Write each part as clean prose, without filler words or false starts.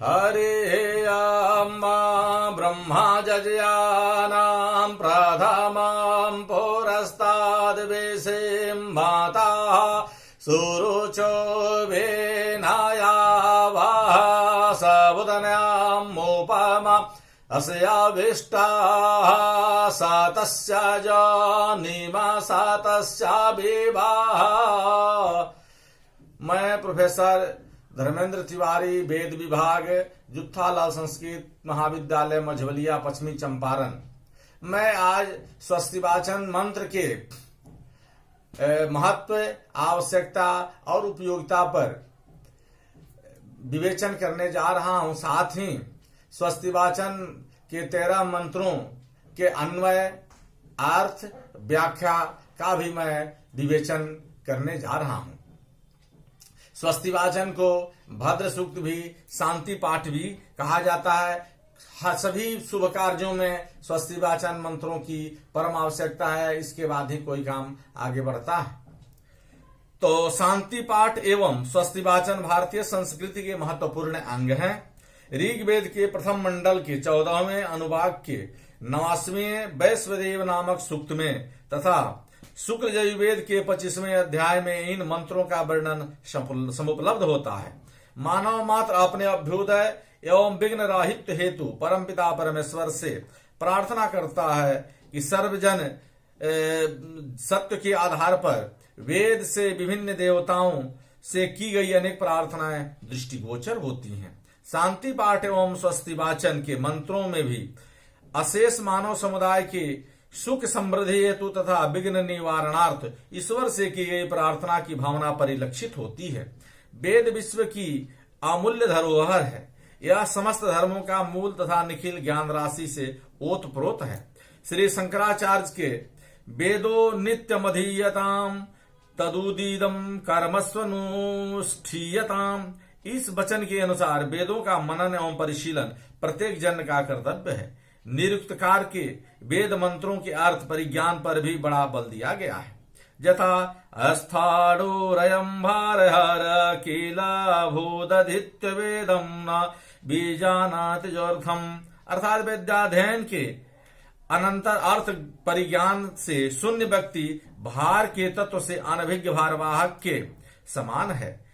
हरियाम्मा ब्रह्मा जजयानां प्रथमां पुरस्ताद् माता सुरुचो वेनायावाः सबुदन्यामुपमा अस्याविष्टाः सातस्य जानीमा सातस्य विवाह। मैं प्रोफेसर धर्मेंद्र तिवारी, वेद विभाग, जुत्थालाल संस्कृत महाविद्यालय मझवलिया, पश्चिमी चंपारण। मैं आज स्वस्तिवाचन मंत्र के महत्व, आवश्यकता और उपयोगिता पर विवेचन करने जा रहा हूं। साथ ही स्वस्तिवाचन के 13 मंत्रों के अन्वय, अर्थ, व्याख्या का भी मैं विवेचन करने जा रहा हूं। स्वस्तिवाचन को भद्र सूक्त भी, शांति पाठ भी कहा जाता है। सभी शुभ कार्यों में स्वस्तिवाचन मंत्रों की परम आवश्यकता है, इसके बाद ही कोई काम आगे बढ़ता है। तो शांति पाठ एवं स्वस्तिवाचन भारतीय संस्कृति के महत्वपूर्ण अंग हैं। ऋग्वेद के प्रथम मंडल के 14वें अनुभाग के 89वें वैश्वदेव नामक सूक्त में तथा शुक्ल यजुर्वेद के 25वें अध्याय में इन मंत्रों का वर्णन समुपलब्ध होता है। मानव मात्र अपने अभ्युदय एवं विघ्न राहित्य हेतु परमपिता परमेश्वर से प्रार्थना करता है कि सर्वजन सत्य के आधार पर वेद से विभिन्न देवताओं से की गई अनेक प्रार्थनाएं दृष्टिगोचर होती हैं। शांति पाठ एवं स्वस्तिवाचन के मंत्रों में भी अशेष मानव समुदाय के सुख समृद्धि हेतु तथा विघ्न निवारणार्थ ईश्वर से की गई प्रार्थना की भावना परिलक्षित होती है। वेद विश्व की अमूल्य धरोहर है। यह समस्त धर्मों का मूल तथा निखिल ज्ञान राशि से ओतप्रोत है। श्री शंकराचार्य के वेदो नित्यमधीयताम तदुदीदम कर्मस्वनुष्ठीयताम, इस वचन के अनुसार वेदों का मनन एवं परिशीलन प्रत्येक जन का कर्तव्य है। निरुक्तकार के वेद मंत्रों के अर्थ परिज्ञान पर भी बड़ा बल दिया गया है। यथा अस्थाडोरयं भारहर कीला भूदधित्य वेदम न बीजानाति जोर्थम, अर्थात वेदाध्ययन के अनंतर अर्थ परिज्ञान से शून्य व्यक्ति भार के तत्व से अनभिज्ञ भारवाहक के समान है।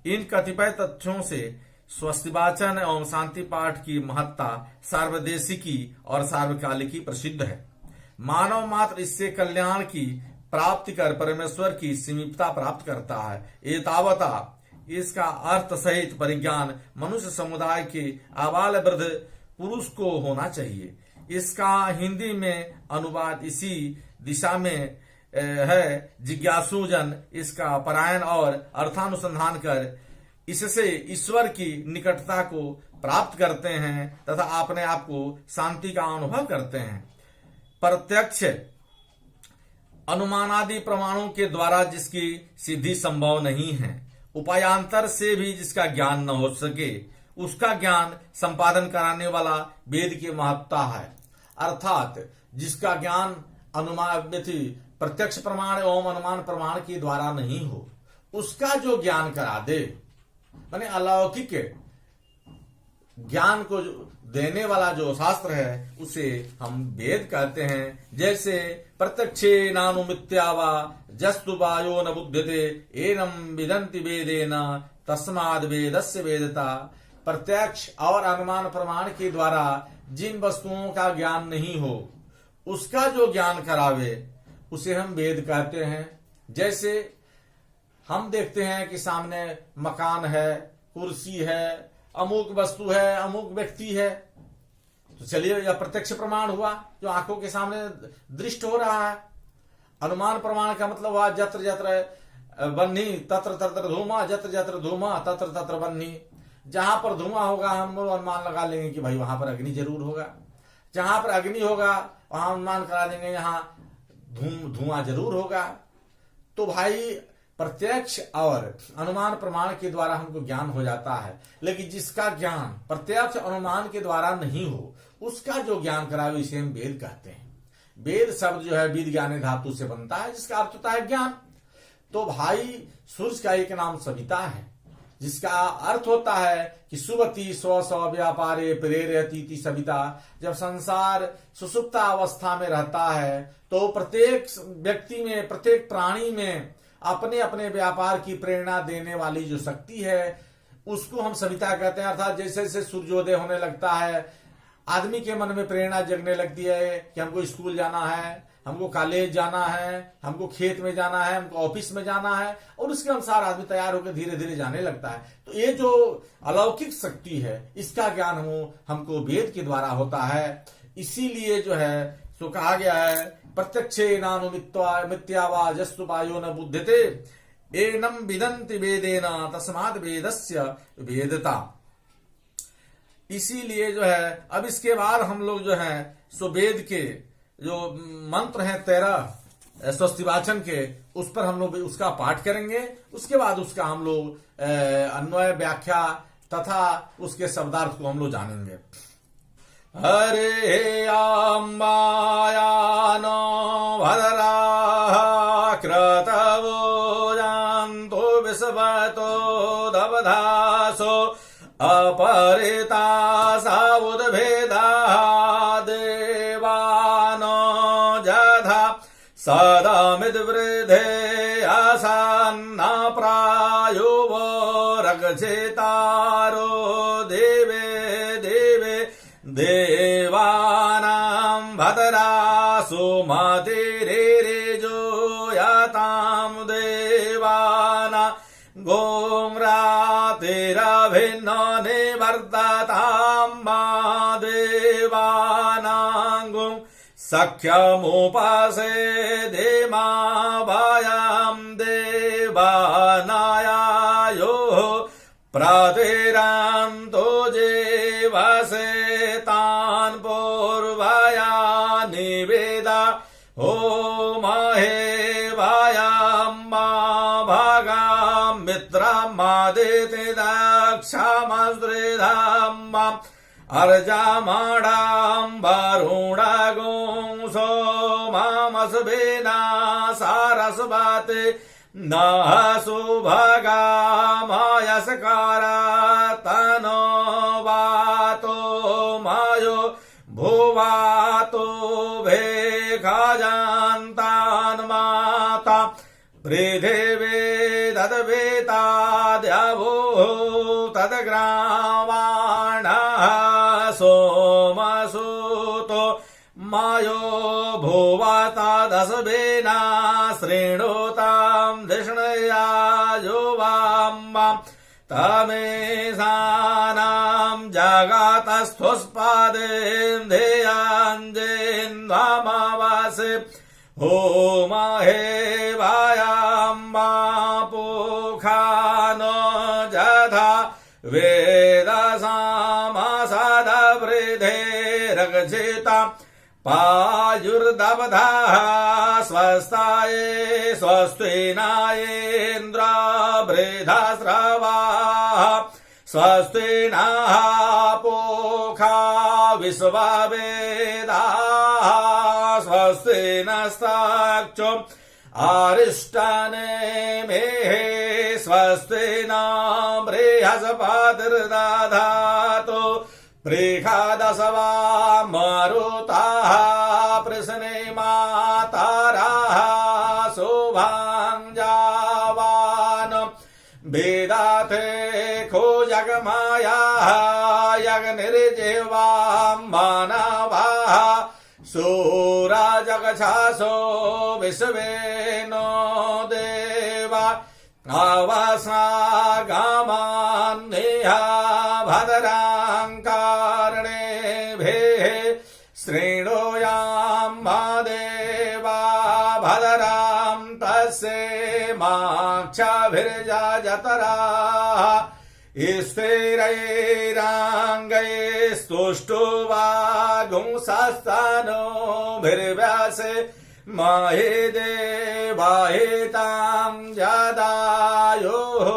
इन कतिपय तथ्यों से स्वस्तिवाचन एवं शांति पाठ की महत्ता सार्वदेशिकी और सार्वकालिकी प्रसिद्ध है। मानव मात्र इससे कल्याण की प्राप्ति कर परमेश्वर की समीपता प्राप्त करता है। एतावता इसका अर्थ सहित परिज्ञान मनुष्य समुदाय के आबाल वृद्ध पुरुष को होना चाहिए। इसका हिंदी में अनुवाद इसी दिशा में है। जिज्ञासु जन इसका पारायण और अर्थानुसंधान कर इससे ईश्वर की निकटता को प्राप्त करते हैं तथा अपने आप को शांति का अनुभव करते हैं। प्रत्यक्ष अनुमानादि प्रमाणों के द्वारा जिसकी सिद्धि संभव नहीं है, उपायांतर से भी जिसका ज्ञान न हो सके, उसका ज्ञान संपादन कराने वाला वेद की महत्ता है। अर्थात जिसका ज्ञान अनुमान प्रत्यक्ष प्रमाण एवं अनुमान प्रमाण के द्वारा नहीं हो, उसका जो ज्ञान करा दे, माने अलौकिक ज्ञान को देने वाला जो शास्त्र है, उसे हम वेद कहते हैं। जैसे प्रत्यक्षे नानुमित्यावा जस्तु वायो न बुध्यते एनम विदन्ति वेदेन तस्माद् वेदस्य वेदता। प्रत्यक्ष और अनुमान प्रमाण के द्वारा जिन वस्तुओं का ज्ञान नहीं हो, उसका जो ज्ञान करावे उसे हम वेद कहते हैं। जैसे हम देखते हैं कि सामने मकान है, कुर्सी है, अमुक वस्तु है, अमुक व्यक्ति है, तो चलिए यह प्रत्यक्ष प्रमाण हुआ जो आंखों के सामने दृष्ट हो रहा है। अनुमान प्रमाण का मतलब हुआ जत्र जत्र बन्ही तत्र तत्र धूमा, जत्र जत्र धूमा तत्र तत्र बन्ही। जहां पर धुआं होगा हम अनुमान लगा लेंगे कि भाई वहां पर अग्नि जरूर होगा। जहां पर अग्नि होगा वहां अनुमान करा देंगे यहाँ धुआं जरूर होगा। तो भाई प्रत्यक्ष और अनुमान प्रमाण के द्वारा हमको ज्ञान हो जाता है। लेकिन जिसका ज्ञान प्रत्यक्ष अनुमान के द्वारा नहीं हो, उसका जो ज्ञान करावे इसे हम वेद कहते हैं। वेद शब्द जो है विद ज्ञाने धातु से बनता है, जिसका अर्थ होता है ज्ञान। तो भाई सूर्य का एक नाम सविता है, जिसका अर्थ होता है कि सुवती स्व स्व व्यापारे प्रेरयती सविता। जब संसार सुसुप्ता अवस्था में रहता है तो प्रत्येक व्यक्ति में, प्रत्येक प्राणी में अपने अपने व्यापार की प्रेरणा देने वाली जो शक्ति है उसको हम सविता कहते हैं। अर्थात जैसे जैसे सूर्योदय होने लगता है आदमी के मन में प्रेरणा जगने लगती है कि हमको स्कूल जाना है, हमको कॉलेज जाना है, हमको खेत में जाना है, हमको ऑफिस में जाना है, और उसके अनुसार आदमी तैयार होकर धीरे धीरे जाने लगता है। तो ये जो अलौकिक शक्ति है इसका ज्ञान हमको वेद के द्वारा होता है। इसीलिए जो है तो कहा गया है प्रत्यक्षे नानुमित्यावा जस्तुपायो न बुध्यते एनम विदन्ति वेदेना तस्मात् वेदस्य वेदता। इसीलिए जो है अब इसके बाद हम लोग जो है सो वेद के जो मंत्र हैं 13 स्वस्तिवाचन के, उस पर हम लोग उसका पाठ करेंगे। उसके बाद उसका हम लोग अन्वय व्याख्या तथा उसके शब्दार्थ को हम लोग जानेंगे। हरे आम्बायानो भद्रा क्रतवो जानतो विश्वतो दवधासो अपरिता सावुद्भेदा देवानो जधा सदामिद्वृद्धे आसान्ना प्रायो वो रगजेतारो देवे देवे देवानां भद्रासु मतिरेरेजो यातां देवाना गोम्रातिरभिन्नो निवर्ततां मा देवानां सख्यमुपासे देमा वायां देवानायायोः प्रतिरान्तो जेवसे तान् पूर्वया निवेदा होमहे वायां मा भागां मित्रं मादिति दक्षामस्त्रिधां माम् अर्जामाणां वरुणगुं सोमामस्विना सारस्वती नः सुभगामयस्कारा तनो वातो मायो भुवातो भेखजान्तान् माता पृथिवे तद्वेता द्यावो तद्ग्रावाणः सोमसूतो मायो भुवता दशवेना शृणोतां धिष्णया युवां तमेशानां जगतस्थुष्पादें ध्येयाञ्जेन्वामावासे होमहे वायां मा पोखानो जधा वेदसामसदवृधे रगजिता पायुर्दवधाः स्वस्ताये स्वस्तिनायेन्द्र बृहस्रवाः स्वस्ति नः पूषा विश्ववेदाः स्वस्ति नस्ताक्षो अरिष्टनेमिः स्वस्ति न बृहस्पतिर्दधातु बृहदसवा मरुताः पृश्ने मातरः शुभाञ्जावान् वेदाते खो जगमायाः यज्ञनिर्जिह्वां मानवाः सूरजगच्छासो विश्वेनो देवा अवसागामान्निह भद्रां कारणेभिः शृणोयां मा देवा भद्रां तस्यैमाक्षभिर्जतराः स्थिरैराङ्गैस्तुष्टुवागुंसस्तनोभिर्व्यासे महि देवाहितां जदायुः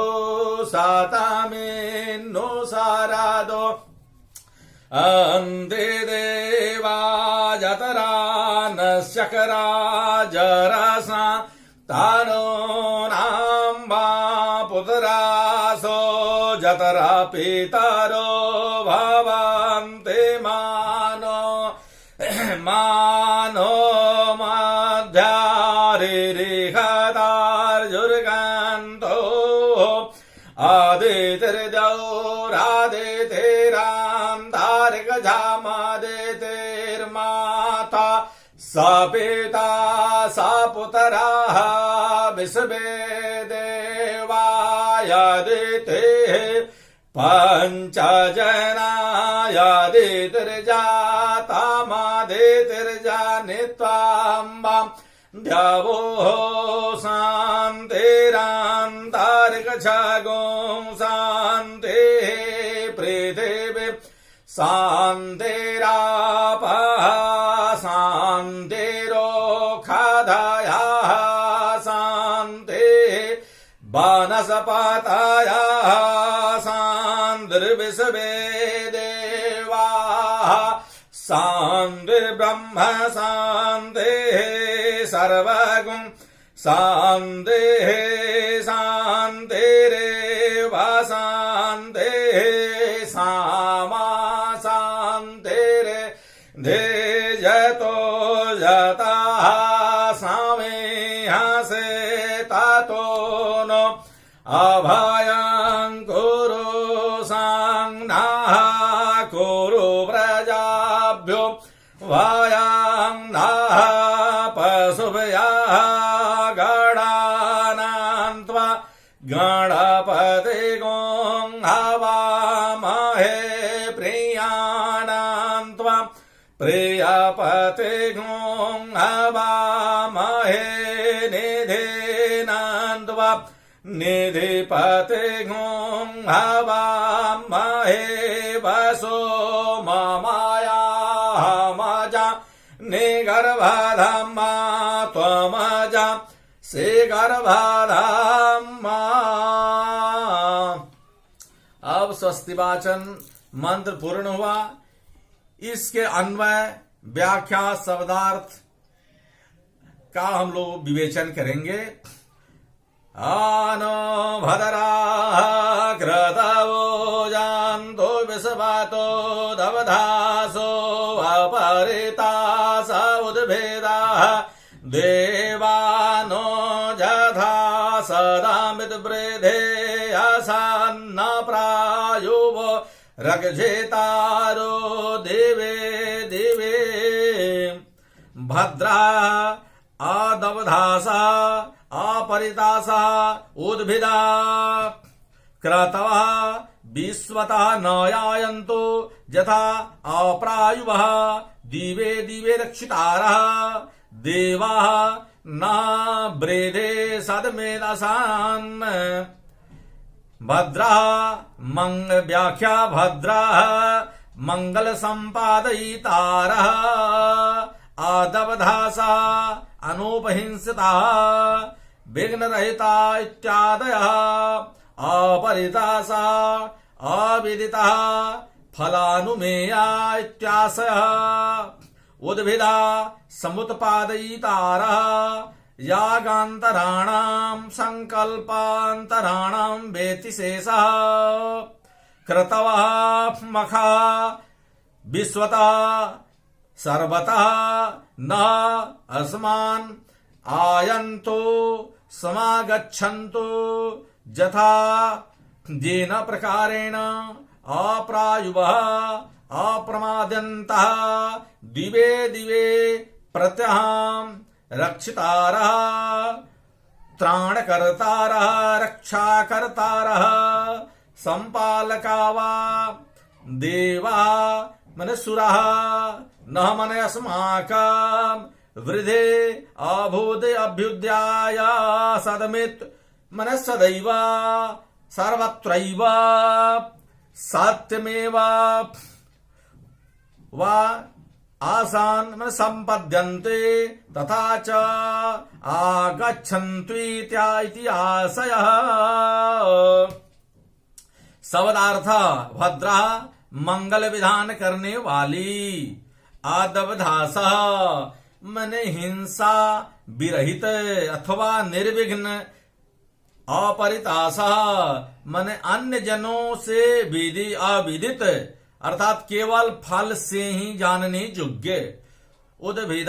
सतमेन्नो सारादो अन्ते देवा जतरा न शकरा जरसा तानो नाम्बा पुत्रासो भ्रतरा पितरो भवन्ति मानो मध्यारिहतार्जुर्गन्तो आदितिर्दौरादितिरान्तारिकजामादितिर्माता स पिता स पुतराः विश्वे देवायदितिः पञ्चजनायदितिर्जातामादितिर्जानित्वाम्बाम् द्यावो शान्तिरान्तरिक्षगों शान्तिः पृथिवी शान्तिरापः शान्तिरोषधयः शान्तिः वनस्पतयः शान्तिर्विश्वे देवाः शान्तिर्ब्रह्म शान्तिः सर्वगुं शान्तिः शान्तिरेव शान्तिः सामा शान्तिर्धीर्यतो यतः सामेहसे ततो नो अभयं कुरु संज्ञः कुरु प्रजाभ्यो भयं नः पशुभ्यः गणानान्त्वा गणपतिगों हवामहे प्रियाणान्त्वा प्रियपतिगों हवामहे निधीनान्त्वा निधिपतिगों हवामहे वसो ममायाहमजा निगर्भधम्मा त्वमजा से गर्भधम्मा। अब स्वस्तिवाचन मंत्र पूर्ण हुआ। इसके अन्वय व्याख्या शब्दार्थ का हम लोग विवेचन करेंगे। आनो भदराः क्रतवो जानतो विश्वातो दवधासो अपरितास उद्भेदाः देवानो जथा सदामितवृद्धे असान्न प्रायुवो रक्षेतारो दिवे दिवे भद्रा आदवधासा अपरितासा उद्भिदा क्रतवः विश्वतः न यायन्तो यथा अप्रायुवः दिवे दिवे रक्षितारः देवाः न वृधे सदमेदसान् भद्रः व्याख्या भद्रः मंगल संपादयितारः आदवधासा अनुपहिंसिता विघ्नरहिता इत्यादयः अपरितासा अविदिता फलानुमेया इत्याशयः उद्भिदा समुत्पादयितारः यागान्तराणां संकल्पान्तराणां वेति शेषः क्रतवः मखा विश्वतः सर्वतः न अस्मान् आयन्तो समागच्छन्तो यथा येन प्रकारेण अप्रायुवः अप्रमाद्यन्तः दिवे दिवे प्रत्यहं रक्षितारः त्राणकर्तारः रक्षाकर्तारः संपालका वा देवा मनसुरः न मन अस्माकं वृद्धे अभूदे अभ्युदयाय सदमित् मन सदैव सर्वत्रैव सत्यमेव वा आसान मन संपद्यन्ते तथा च आगच्छन्तु इति आशयः। शब्दार्थ भद्रा मंगल विधान करने वाली, आदवधासा मन हिंसा विरहित अथवा निर्विघ्न, अपरितासा माने अन्य जनों से अविदित अर्थात केवल फल से ही जानने योग्य। उद्भिद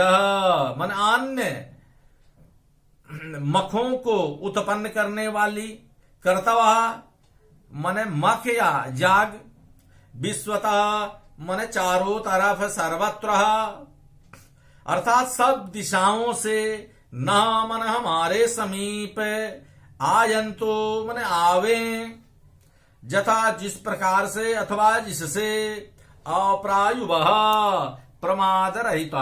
माने अन्य मखों को उत्पन्न करने वाली, कर्तव्य माने मख या जाग, विश्वतः माने चारों तरफ, सर्वत्र अर्थात सब दिशाओं से, न मन हमारे समीप, आयंतो माने आवे, जथा जिस प्रकार से, अथवा जिससे, अप्रायुवः प्रमाद रहित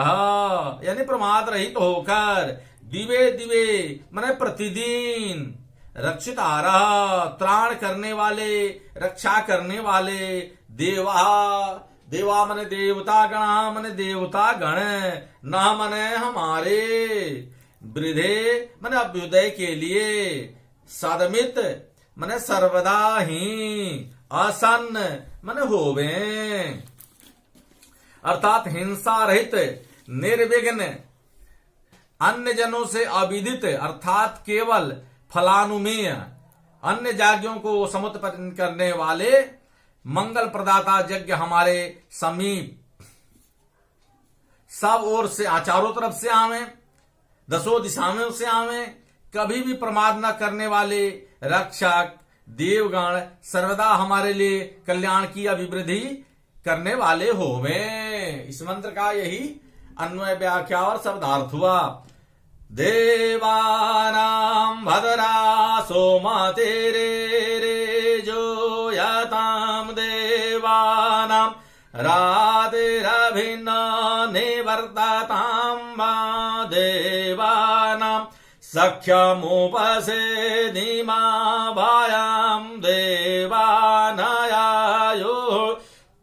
यानी प्रमाद रहित होकर, दिवे दिवे माने प्रतिदिन, रक्षितारः त्राण करने वाले, रक्षा करने वाले, देवा देवा माने देवता गण, माने देवता गण, न माने हमारे, वृद्धे माने अभ्युदय के लिए, सदमित माने सर्वदा ही, आसन्न माने होवे अर्थात हिंसा रहित, निर्विघ्न, अन्य जनों से अविदित अर्थात केवल फलानुमेय, अन्य जाग्यों को समुत्पन्न करने वाले, मंगल प्रदाता यज्ञ हमारे समीप, सब ओर से, चारों तरफ से आवे, दसों दिशाओं से आवे, कभी भी प्रमाद न करने वाले, रक्षक देवगण सर्वदा हमारे लिए कल्याण की अभिवृद्धि करने वाले होवे। इस मंत्र का यही अन्वय व्याख्या और शब्दार्थ हुआ। देवानां भद्रा सोमतेरे जो यताम देवानां रातिरभिन्न निवर्ततां वा देवानां सख्यमुपसेदिमा भायां देवानयायो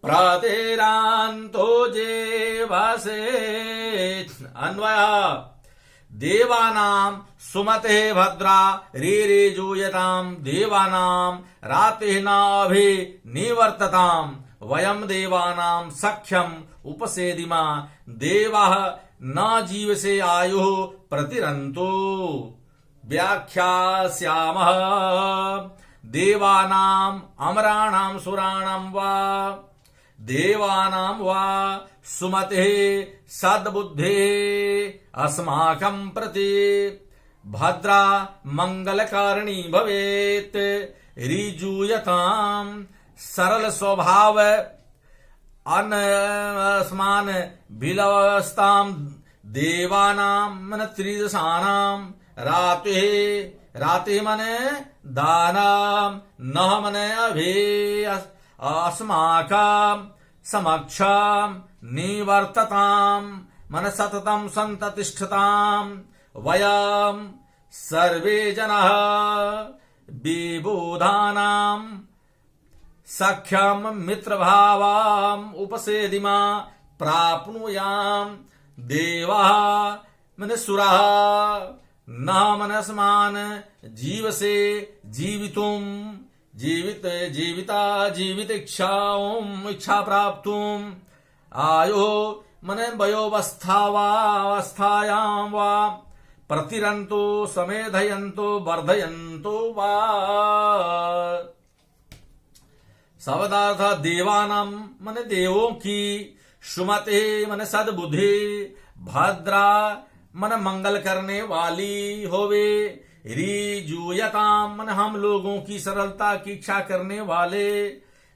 प्रतिरान्तो जेवसे। अन्वय देवानां सुमते भद्रा रे जूयतां देवानां रातिः नाभि निवर्ततां वयं देवानां सख्यम उपसेदिमा देवाः न जीवसे आयुः प्रतिरन्तो। व्याख्यास्यामः देवानां अमराणां सुराणां वा देवानां वा सुमते सद्बुद्धे अस्माकं प्रति भद्रा मंगलकारिणी भवेत्। ऋजूयतां सरल स्वभाव अनस्मान विलवस्तां देवानां मन त्रिदशानां रातिः मने दानां नः मने अभि अस्माकं समक्षं निवर्ततां मन सततं सन्ततिष्ठतां वयं सर्वे जनाः विबुधानां सख्यं मित्रभावाम् उपसेदिमा प्राप्नुयां देवाः मन सुराः न मनस्मान जीवसे जीवितुं जीवित इच्छा प्राप्तुम् आयो मन वयोवस्थायां वा प्रतिरन्तो समेधयन्तो वर्धयन्तो वा। शब्दार्थ देवानां मन देवों की, सुमते मन सद्बुद्धि, भद्रा मन मंगल करने वाली होवे, ऋजूयतां मन हम लोगों की सरलता की इच्छा करने वाले,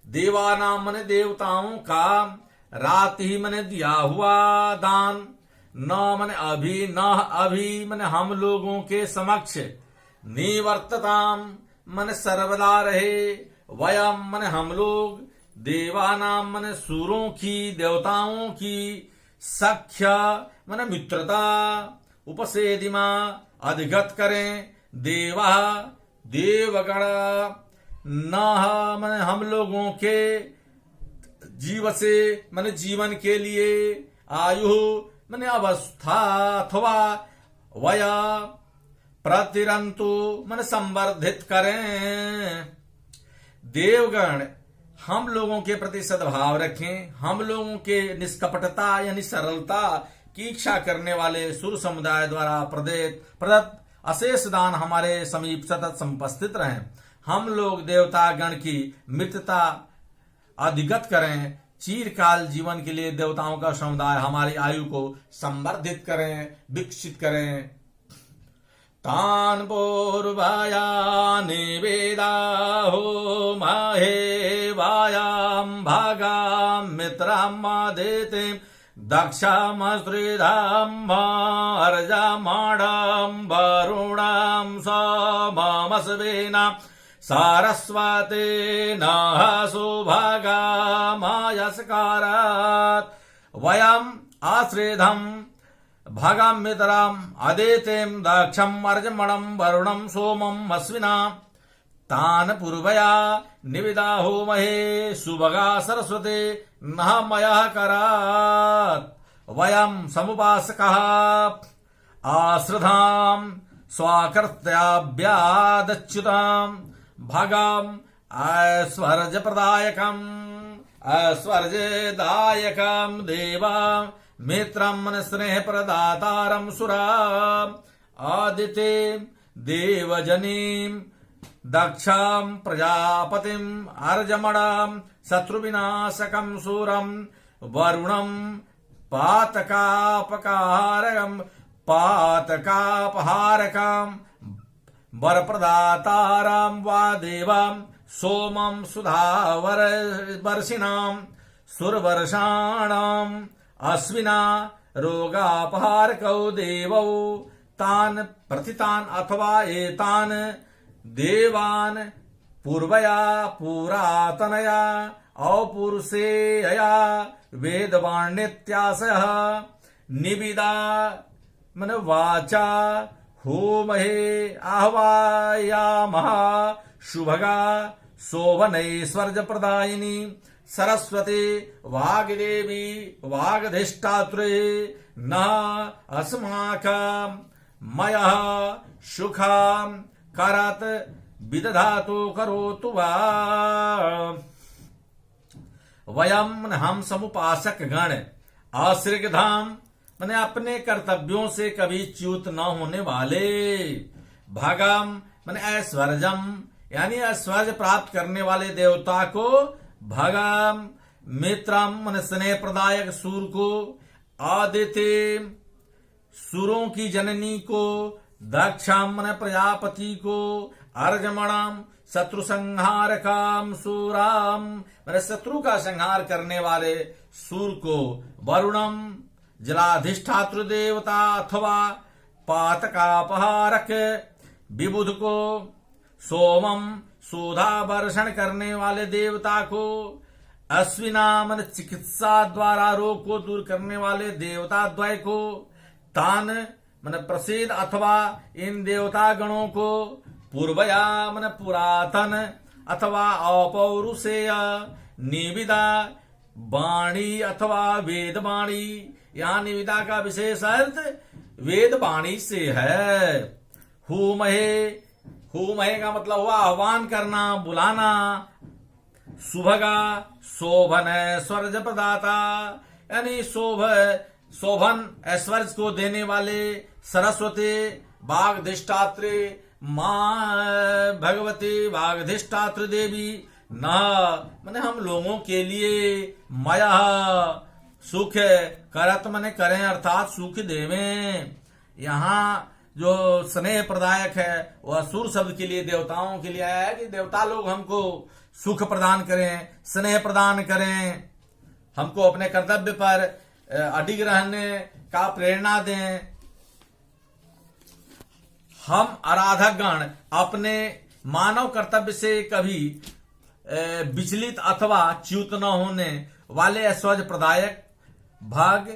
देवानां मन देवताओं का, राति मन दिया हुआ दान, न मन अभी मन हम लोगों के समक्ष, निवर्ततां मन सर्वदा रहे, वयम मन हम लोग, देवानां मन सूरों की देवताओं की, सख्य मन मित्रता, उपसेदिमा अधिगत करें, देवा देवगण नः मन हम लोगों के, जीव से मन जीवन के लिए, आयु मन अवस्था अथवा वया, प्रतिरंतु मन संवर्धित करें। देवगण हम लोगों के प्रति सद्भाव रखें, हम लोगों के निष्कपटता यानी सरलता की इच्छा करने वाले सुर समुदाय द्वारा प्रदत्त अशेष दान हमारे समीप सतत संपस्थित रहें। हम लोग देवता गण की मित्रता अधिगत करें, चीरकाल जीवन के लिए देवताओं का समुदाय हमारी आयु को संवर्धित करें, विकसित करें। तान पूर्वायानि वेदाहो महे वायां भागां मित्रं आदितिं दक्षामस्त्रिधां अर्जामाणं वरुणां सोममस्विना सारस्वती नः सुभगामायस्कारात् वयम् आश्रिधं भगं मित्रम् अदितिं दक्षम् अर्जमणं वरुणं सोमम् अश्विना तान् पूर्वया निविदाहोमहे सुभगा सरस्वती नः मयः करात् वयं समुपासकः आश्रिधां स्वाकृत्याभ्यादच्युताम् भगम् ऐश्वर्यदायकं देवां मित्रं स्नेहप्रदातारं सुराम् आदितिं देवजनीं दक्षां प्रजापतिम् अर्जमणां शत्रुविनाशकं सूरं वरुणं पातकापहारकं वरप्रदातारां वा देवां सोमं सुधावर्षिणां सुरवर्षाणाम् अश्विना रोगापहारकौ देवौ तान् प्रतितान् अथवा एतान् देवान् पूर्वया पुरातनया औपुरुषेयया वेदवाण्यत्याशयः निविदा मन वाचा होमहे आह्वायामः शुभगा शोभनैश्वर्यप्रदायिनी सरस्वती वाग्देवी वागधिष्ठात्रे न अस्माकं मयः सुखं करत विदधातु करोतु वा। वयम हम समुपासक गण आश्रिधाम मैंने अपने कर्तव्यों से कभी च्युत न होने वाले, भागम मैंने ऐश्वर्यम यानी ऐश्वर्य प्राप्त करने वाले देवता को, भगम मित्रम मन स्नेह प्रदायक सूर को, आदित्य सुरों की जननी को, दक्षम मन प्रजापति को, अर्जमणम शत्रु संहार काम सूराम मैंने शत्रु का संहार करने वाले सूर को, वरुणम जलाधिष्ठातृ देवता अथवा पातकापहारक विबुध को, सोमम सुधा वर्षण करने वाले देवता को, अश्विना मन चिकित्सा द्वारा रोग को दूर करने वाले देवता द्वय को, तान मन प्रसिद्ध अथवा इन देवता गणों को, पूर्वया मन पुरातन अथवा अपौरुषेय, निविदा वाणी अथवा वेद वाणी, यहाँ निविदा का विशेष अर्थ वेद वाणी से है। हुमहे का मतलब हुआ आह्वान करना, बुलाना। सुभगा शोभन ऐश्वर्य प्रदाता यानी शोभन ऐश्वर्य को देने वाले, सरस्वती वागधिष्ठात्री माँ भगवती वागधिष्ठात्री देवी, न मैंने हम लोगों के लिए मया सुख करत मने करें अर्थात सुख देवें। यहाँ जो स्नेह प्रदायक है वह असुर शब्द के लिए देवताओं के लिए आया है कि देवता लोग हमको सुख प्रदान करें, स्नेह प्रदान करें, हमको अपने कर्तव्य पर अडिग रहने का प्रेरणा दें। हम आराधक गण अपने मानव कर्तव्य से कभी विचलित अथवा च्युत न होने वाले ऐश्वर्य प्रदायक, भाग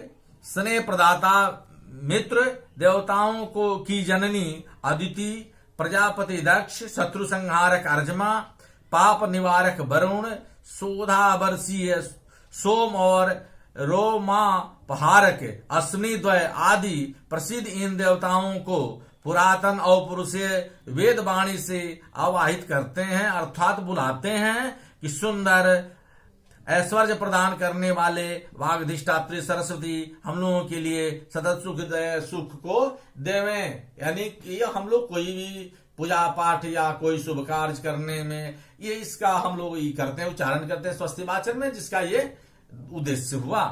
स्नेह प्रदाता मित्र, देवताओं को की जननी अदिति, प्रजापति दक्ष, शत्रु संहारक अर्जमा, पाप निवारक वरुण, शोधा वर्षीय सोम और रोमा पहारक अश्विनी द्वय आदि प्रसिद्ध इन देवताओं को पुरातन और पुरुषीय वेद वाणी से आवाहित करते हैं अर्थात बुलाते हैं कि सुंदर ऐश्वर्य प्रदान करने वाले वागधिष्ठात्री सरस्वती हम लोगों के लिए सतत सुख को देवें। यानी कि हम लोग कोई भी पूजा पाठ या कोई शुभ कार्य करने में, ये इसका हम लोग ये करते हैं, उच्चारण करते हैं स्वस्ति वाचन में, जिसका ये उद्देश्य हुआ।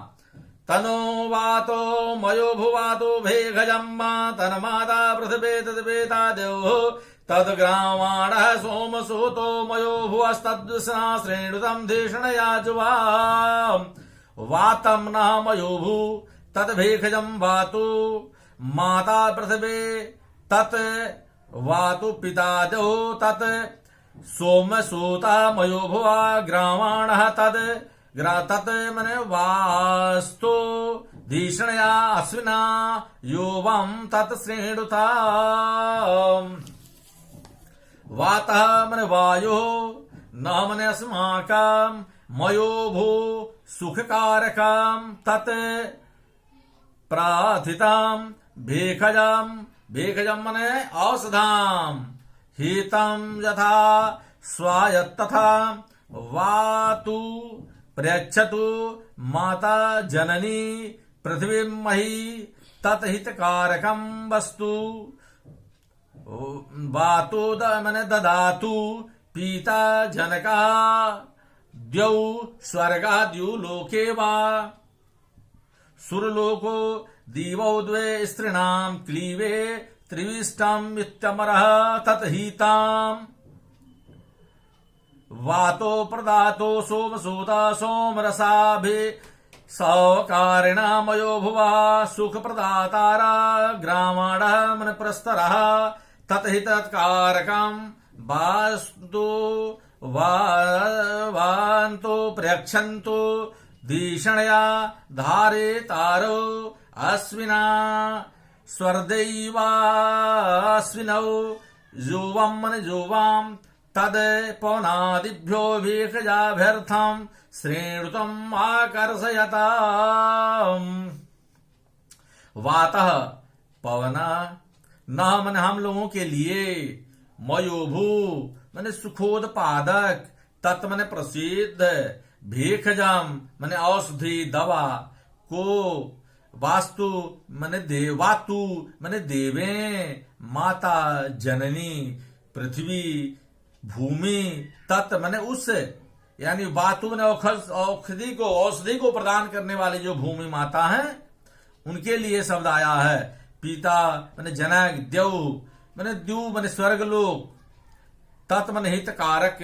तनो वातो मयो भुवातो भेघजम् तन्माता पृथिवे तद्वेता देवो तद्ग्रामाणः सोमसूतो मयो भुवस्तद्विषा श्रेणुतं धिषणया जुवा वातं न मयो भू तद्भेखजं वातु माता पृथिवे तत् वातु पिता देवो तत् सोमसूता मयो भुवा ग्रामाणः तत् मने वास्तु धीषणया अश्विना योवं तत् श्रेणुता वातः मने वायो न मने अस्माकं मयो भू सुखकारकं तत् प्राथितं भेखजं मने औषधाम हितं यथा स्वायत्तथा वातु प्रयच्छतु माता जननी पृथ्वी मही तत्हितकारकं वस्तु वातु मने ददातु पीता जनका द्यौ स्वर्गाद्यु लोके वा सुरलोको दीवौ द्वे स्त्रीणां क्लीवे त्रिविष्टम् इत्यमरः तत्हिताम् वातो प्रदातो सोमसूता सोमरसाभि सौकारिणा मयो भुवा सुख प्रदातारा ग्रामाणः मन प्रस्तरः तत्हितकारकम् वास्तु वान्तो प्रयच्छन्तु धीषणया धारे तारो अश्विना स्वर्दैवाश्विनौ युवं मन युवां तद पवनादिभ्यो भेषजाभ्यर्थं श्रेणुतम् आकर्षयताम्। वातः पवन न मन हम लोगों के लिए, मयोभू मैंने सुखोदपादक, तत् मैंने प्रसिद्ध, भेखजम मैंने औषधि दवा को, वास्तु मैंने देवातु मैंने देवे, माता जननी पृथ्वी भूमि, तत् मैंने उस, यानी वातु मैंने औषधि को प्रदान करने वाली जो भूमि माता है उनके लिए शब्द आया है। पिता मैंने जनक, द्यौ मैंने द्यू मैंने स्वर्ग लोक, तत् मैंने हितकारक,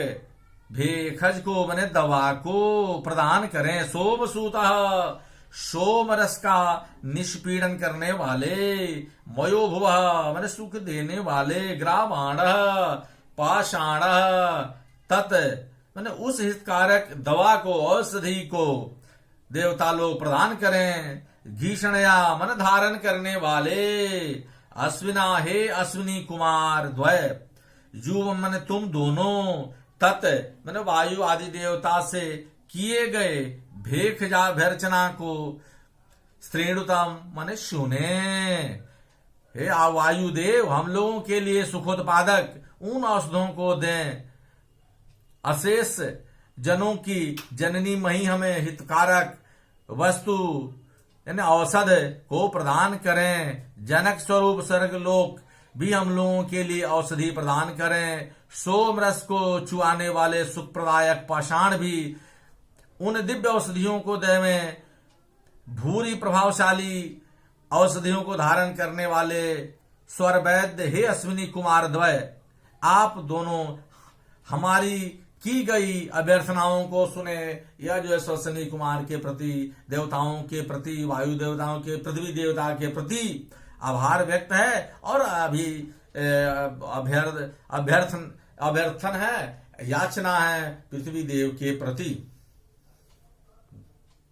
भेखज को मैंने दवा को प्रदान करें, सोमसूता सोम रस का निष्पीड़न करने वाले, मयो भुवः मैंने सुख देने वाले, ग्रामाण पाषाण तत् मैंने उस हितकारक दवा को, औषधि को देवता लोग प्रदान करें, घीषणया मन धारण करने वाले, अश्विना हे अश्विनी कुमार द्वय, युव मन तुम दोनों, तत् मैंने वायु आदि देवता से किए गए भेखजाभ्यर्चना को, श्रेणुतम माने सुने, हे वायुदेव हम लोगों के लिए सुखोत्पादक उन औषधों को दें, अशेष जनों की जननी मही हमें हितकारक वस्तु यानी औषध को प्रदान करें, जनक स्वरूप स्वर्ग लोक भी हम लोगों के लिए औषधि प्रदान करें, सोम रस को चुआने वाले सुखप्रदायक पाषाण भी उन दिव्य औषधियों को देवें, भूरी प्रभावशाली औषधियों को धारण करने वाले स्वर वैद्य हे अश्विनी कुमार द्वय, आप दोनों हमारी की गई अभ्यर्थनाओं को सुने। यह जो है अश्विनी कुमार के प्रति, देवताओं के प्रति, वायु देवताओं के, पृथ्वी देवता के प्रति आभार व्यक्त है और अभी अभ्यर्थन है, याचना है पृथ्वी देव के प्रति।